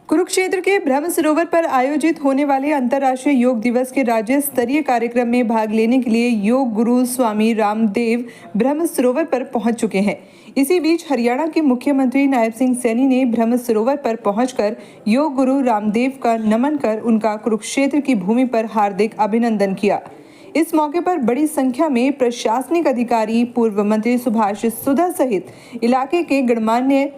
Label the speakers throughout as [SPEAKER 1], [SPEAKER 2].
[SPEAKER 1] कुरुक्षेत्र के ब्रह्म सरोवर पर आयोजित होने वाले अंतर्राष्ट्रीय योग दिवस के राज्य स्तरीय कार्यक्रम में भाग लेने के लिए योग गुरु स्वामी रामदेव ब्रह्म सरोवर पर पहुंच चुके हैं। इसी बीच हरियाणा के मुख्यमंत्री नायब सिंह सैनी ने ब्रह्म सरोवर पर पहुंचकर योग गुरु रामदेव का नमन कर उनका कुरुक्षेत्र की भूमि पर हार्दिक अभिनंदन किया। इस मौके पर बड़ी संख्या में प्रशासनिक अधिकारी, पूर्व मंत्री सुभाष सुधा सहित इलाके के गणमान्य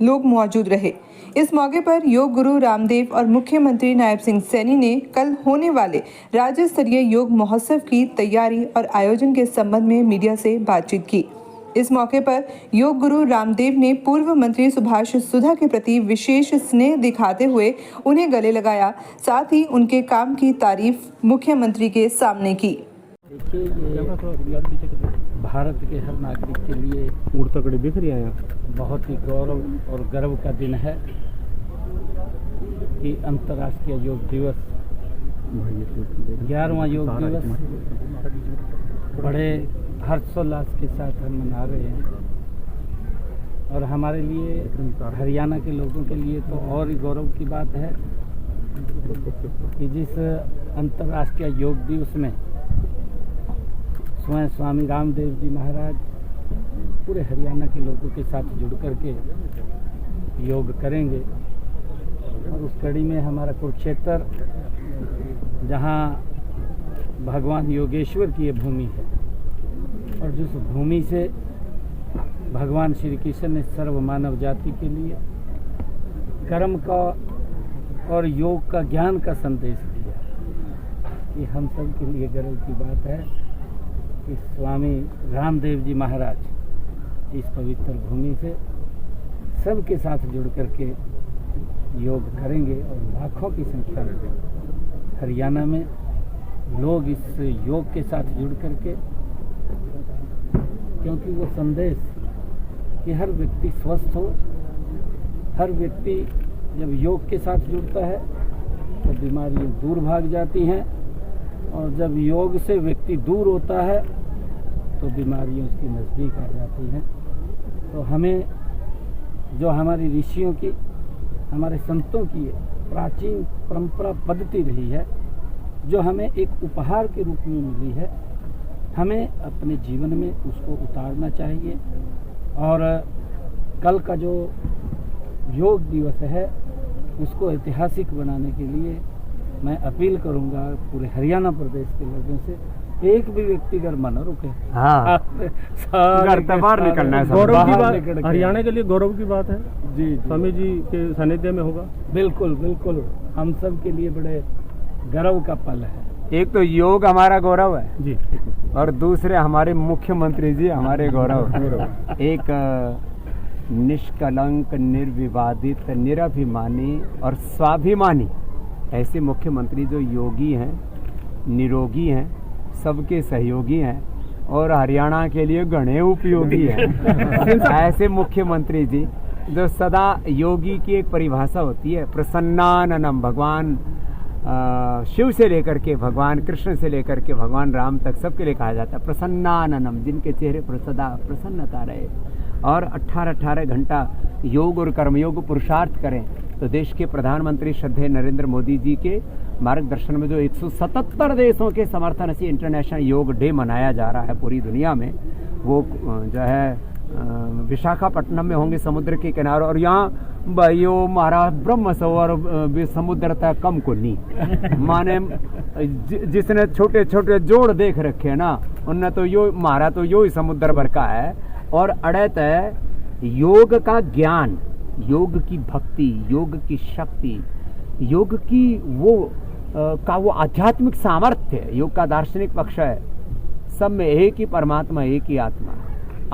[SPEAKER 1] लोग मौजूद रहे। इस मौके पर योग गुरु रामदेव और मुख्यमंत्री नायब सिंह सैनी ने कल होने वाले राज्य स्तरीय योग महोत्सव की तैयारी और आयोजन के संबंध में मीडिया से बातचीत की। इस मौके पर योग गुरु रामदेव ने पूर्व मंत्री सुभाष सुधा के प्रति विशेष स्नेह दिखाते हुए उन्हें गले लगाया, साथ ही उनके काम की तारीफ मुख्यमंत्री के सामने की।
[SPEAKER 2] भारत के हर नागरिक के लिए
[SPEAKER 3] तकड़ी दिख रही है,
[SPEAKER 2] बहुत ही गौरव और गर्व का दिन है कि अंतर्राष्ट्रीय योग दिवस 11वां योग दिवस बड़े हर्षोल्लास के साथ हम मना रहे हैं। और हमारे लिए, हरियाणा के लोगों के लिए तो और ही गौरव की बात है कि जिस अंतर्राष्ट्रीय योग दिवस में स्वयं स्वामी रामदेव जी महाराज पूरे हरियाणा के लोगों के साथ जुड़ करके योग करेंगे। और उस कड़ी में हमारा कुरुक्षेत्र, जहाँ भगवान योगेश्वर की ये भूमि है और जिस भूमि से भगवान श्री कृष्ण ने सर्व मानव जाति के लिए कर्म का और योग का, ज्ञान का संदेश दिया, ये हम सब के लिए गर्व की बात है कि स्वामी रामदेव जी महाराज इस पवित्र भूमि से सबके साथ जुड़ करके योग करेंगे। और लाखों की संख्या में हरियाणा में लोग इस योग के साथ जुड़ करके, क्योंकि वो संदेश कि हर व्यक्ति स्वस्थ हो, हर व्यक्ति जब योग के साथ जुड़ता है तो बीमारियां दूर भाग जाती हैं, और जब योग से व्यक्ति दूर होता है तो बीमारियां उसके नज़दीक आ जाती हैं। तो हमें जो हमारी ऋषियों की, हमारे संतों की प्राचीन परंपरा पद्धति रही है, जो हमें एक उपहार के रूप में मिली है, हमें अपने जीवन में उसको उतारना चाहिए। और कल का जो योग दिवस है उसको ऐतिहासिक बनाने के लिए मैं अपील करूंगा पूरे हरियाणा प्रदेश के लोगों से, एक भी व्यक्ति अगर मन रुके,
[SPEAKER 3] हाँ, घर से बाहर निकलना है। गौरव की बात, हरियाणा के लिए गौरव की बात है
[SPEAKER 2] जी,
[SPEAKER 3] स्वामी जी के सानिध्य में होगा।
[SPEAKER 2] बिल्कुल बिल्कुल, हम सब के लिए बड़े गर्व का पल है।
[SPEAKER 4] एक तो योग हमारा गौरव है
[SPEAKER 3] जी,
[SPEAKER 4] और दूसरे हमारे मुख्यमंत्री जी हमारे गौरव। एक निष्कलंक, निर्विवादित, निराभिमानी और स्वाभिमानी ऐसे मुख्यमंत्री जो योगी हैं, निरोगी हैं, सबके सहयोगी हैं और हरियाणा के लिए घने उपयोगी हैं। ऐसे मुख्यमंत्री जी जो सदा, योगी की एक परिभाषा होती है प्रसन्नाननम, भगवान शिव से लेकर के भगवान कृष्ण से लेकर के भगवान राम तक सबके लिए कहा जाता है प्रसन्नाननम, जिनके चेहरे पर सदा प्रसन्नता रहे और 18-18 घंटा योग और कर्मयोग पुरुषार्थ करें। तो देश के प्रधानमंत्री श्रद्धेय नरेंद्र मोदी जी के मार्गदर्शन में जो 177 देशों के समर्थन से इंटरनेशनल योग डे मनाया जा रहा है पूरी दुनिया में, वो जो है विशाखापट्टनम में होंगे समुद्र के किनारे। और यहाँ भाइयों महाराज ब्रह्म सरोवर समुद्र तक कम को नहीं माने, जिसने छोटे छोटे जोड़ देख रखे ना, उनने तो यो मारा तो यो ही समुद्र भर का है। और अड़ैत है योग का ज्ञान, योग की भक्ति, योग की शक्ति, योग की वो आध्यात्मिक सामर्थ्य, योग का दार्शनिक पक्ष है सब में एक ही परमात्मा, एक ही आत्मा।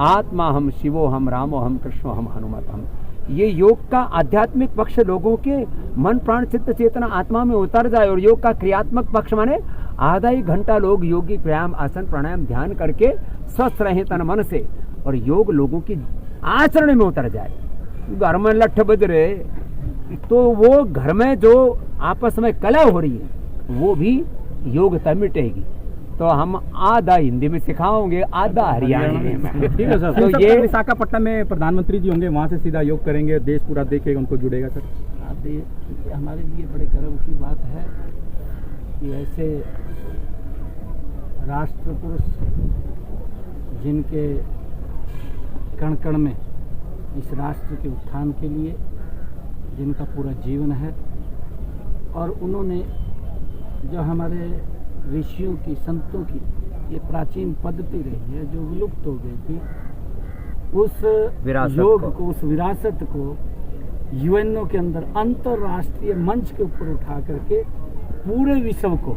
[SPEAKER 4] आत्मा हम शिवो हम रामो हम कृष्णो हम हनुमत हम। ये योग का आध्यात्मिक पक्ष लोगों के मन प्राण चित्त चेतना आत्मा में उतर जाए। और योग का क्रियात्मक पक्ष माने आधा ही घंटा लोग योगी व्यायाम, आसन, प्राणायाम, ध्यान करके स्वस्थ रहे तन मन से, और योग लोगों की आचरण में उतर जाए। घर में लठ बज रहे तो वो घर में जो आपस में कलह हो रही है वो भी योगता मिटेगी। तो हम आधा हिंदी में सिखाओगे, आधा हरियाणवी में।
[SPEAKER 3] ठीक है सर।
[SPEAKER 4] तो ये
[SPEAKER 3] विशाखापट्टनम में प्रधानमंत्री जी होंगे, वहाँ से सीधा योग करेंगे, देश पूरा देखेगा, उनको जुड़ेगा सर।
[SPEAKER 2] ये हमारे लिए बड़े गर्व की बात है कि ऐसे राष्ट्र पुरुष जिनके कण कण में इस राष्ट्र के उत्थान के लिए जिनका पूरा जीवन है, और उन्होंने जो हमारे ऋषियों की, संतों की ये प्राचीन पद्धति रही है जो विलुप्त हो गई थी, उस योग को, उस विरासत को यूएनओ के अंदर अंतर्राष्ट्रीय मंच के ऊपर उठा करके पूरे विश्व को,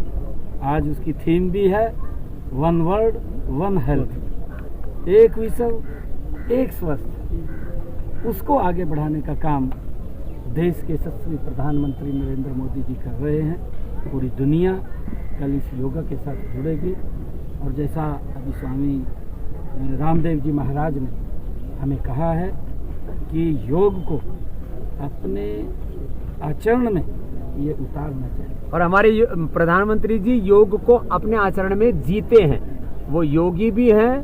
[SPEAKER 2] आज उसकी थीम भी है वन वर्ल्ड वन हेल्थ, एक विश्व एक स्वस्थ, उसको आगे बढ़ाने का काम देश के यशस्वी प्रधानमंत्री नरेंद्र मोदी जी कर रहे हैं। पूरी दुनिया कल इस योगा के साथ जुड़ेगी, और जैसा अभी स्वामी रामदेव जी महाराज ने हमें कहा है कि योग को अपने आचरण में ये उतारना चाहिए।
[SPEAKER 4] और हमारे प्रधानमंत्री जी योग को अपने आचरण में जीते हैं। वो योगी भी हैं,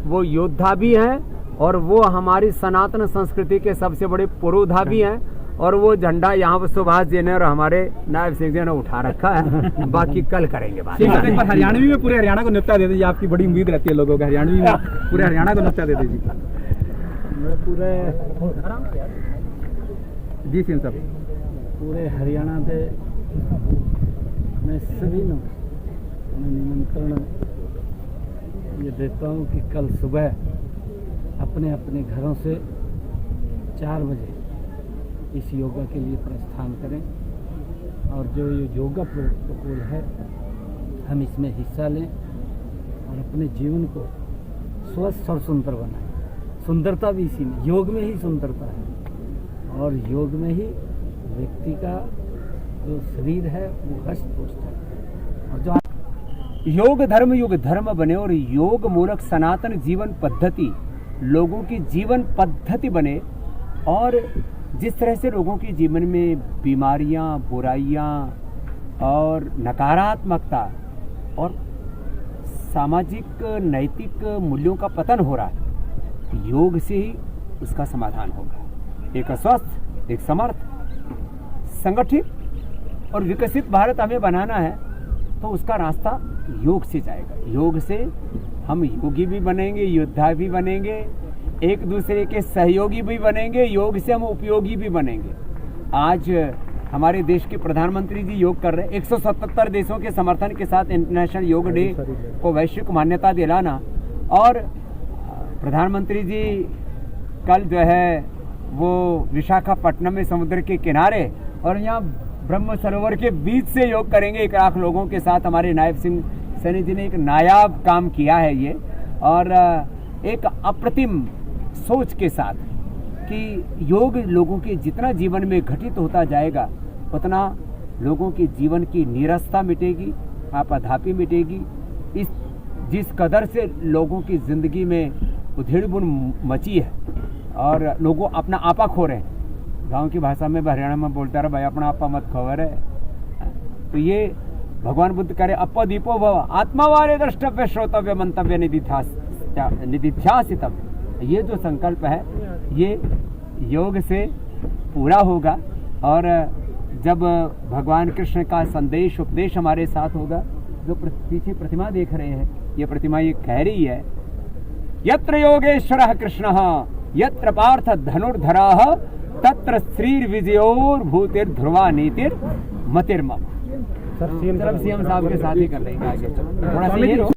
[SPEAKER 4] वो योद्धा भी हैं, और वो हमारी सनातन संस्कृति के सबसे बड़े पुरोधा भी हैं। और वो झंडा यहाँ पर सुभाष जी ने और हमारे नायब सिंह जी ने उठा रखा है। बाकी कल करेंगे बात।
[SPEAKER 3] एक बार हरियाणवी में पूरे हरियाणा को न्योता दे दीजिए, आपकी बड़ी उम्मीद रहती है लोगों का, हरियाणवी में पूरे हरियाणा को न्योता दे दीजिए।
[SPEAKER 2] मैं पूरे
[SPEAKER 3] जी सिंह साहब,
[SPEAKER 2] पूरे हरियाणा के मैं सभी को मैं निमंत्रण ये देता हूँ कि कल सुबह अपने अपने घरों से 4 बजे इस योगा के लिए प्रस्थान करें, और जो ये योगा प्रोटोकॉल है हम इसमें हिस्सा लें और अपने जीवन को स्वस्थ और सुंदर बनाएं। सुंदरता भी इसी में, योग में ही सुंदरता है, और योग में ही व्यक्ति का जो शरीर है वो हष्ट पुष्ट है। और जो
[SPEAKER 4] युग धर्म बने और योग मूलक सनातन जीवन पद्धति लोगों की जीवन पद्धति बने, और जिस तरह से लोगों के जीवन में बीमारियां, बुराइयां और नकारात्मकता और सामाजिक नैतिक मूल्यों का पतन हो रहा है, योग से ही उसका समाधान होगा। एक स्वस्थ, एक समर्थ, संगठित और विकसित भारत हमें बनाना है, तो उसका रास्ता योग से जाएगा। योग से हम योगी भी बनेंगे, योद्धा भी बनेंगे, एक दूसरे के सहयोगी भी बनेंगे, योग से हम उपयोगी भी बनेंगे। आज हमारे देश के प्रधानमंत्री जी योग कर रहे हैं। 177 देशों के समर्थन के साथ इंटरनेशनल योग डे को वैश्विक मान्यता दिलाना, और प्रधानमंत्री जी कल जो है वो विशाखापट्टनम में समुद्र के किनारे और यहाँ ब्रह्म सरोवर के बीच से योग करेंगे 1 लाख लोगों के साथ। हमारे नायब सिंह सैनी जी ने एक नायाब काम किया है ये, और एक अप्रतिम सोच के साथ कि योग लोगों के जितना जीवन में घटित होता जाएगा उतना लोगों के जीवन की नीरसता मिटेगी, आपाधापी मिटेगी। इस जिस कदर से लोगों की ज़िंदगी में उधेड़-बुन मची है और लोगों अपना आपा खो रहे हैं, गांव की भाषा में हरियाणा में बोलता रहा भाई अपना आपा मत खबर है, तो ये भगवान बुद्ध करे अप दीपो भव आत्मावारे द्रष्टव्य श्रोतव्य मंतव्य निधिध्यासितव्य। ये जो संकल्प है ये योग से पूरा होगा, और जब भगवान कृष्ण का संदेश उपदेश हमारे साथ होगा, जो पीछे प्रतिमा देख रहे हैं, ये प्रतिमा ये कह रही है यत्र योगेश्वरः कृष्णः यत्र पार्थ धनुर्धरः तत्र श्रीर्विजयोर भूतिर्ध्रुवा नीतिर्मतिर्मम। सब सीएम साहब के साथ ही कर रहे हैं आगे थोड़ा सा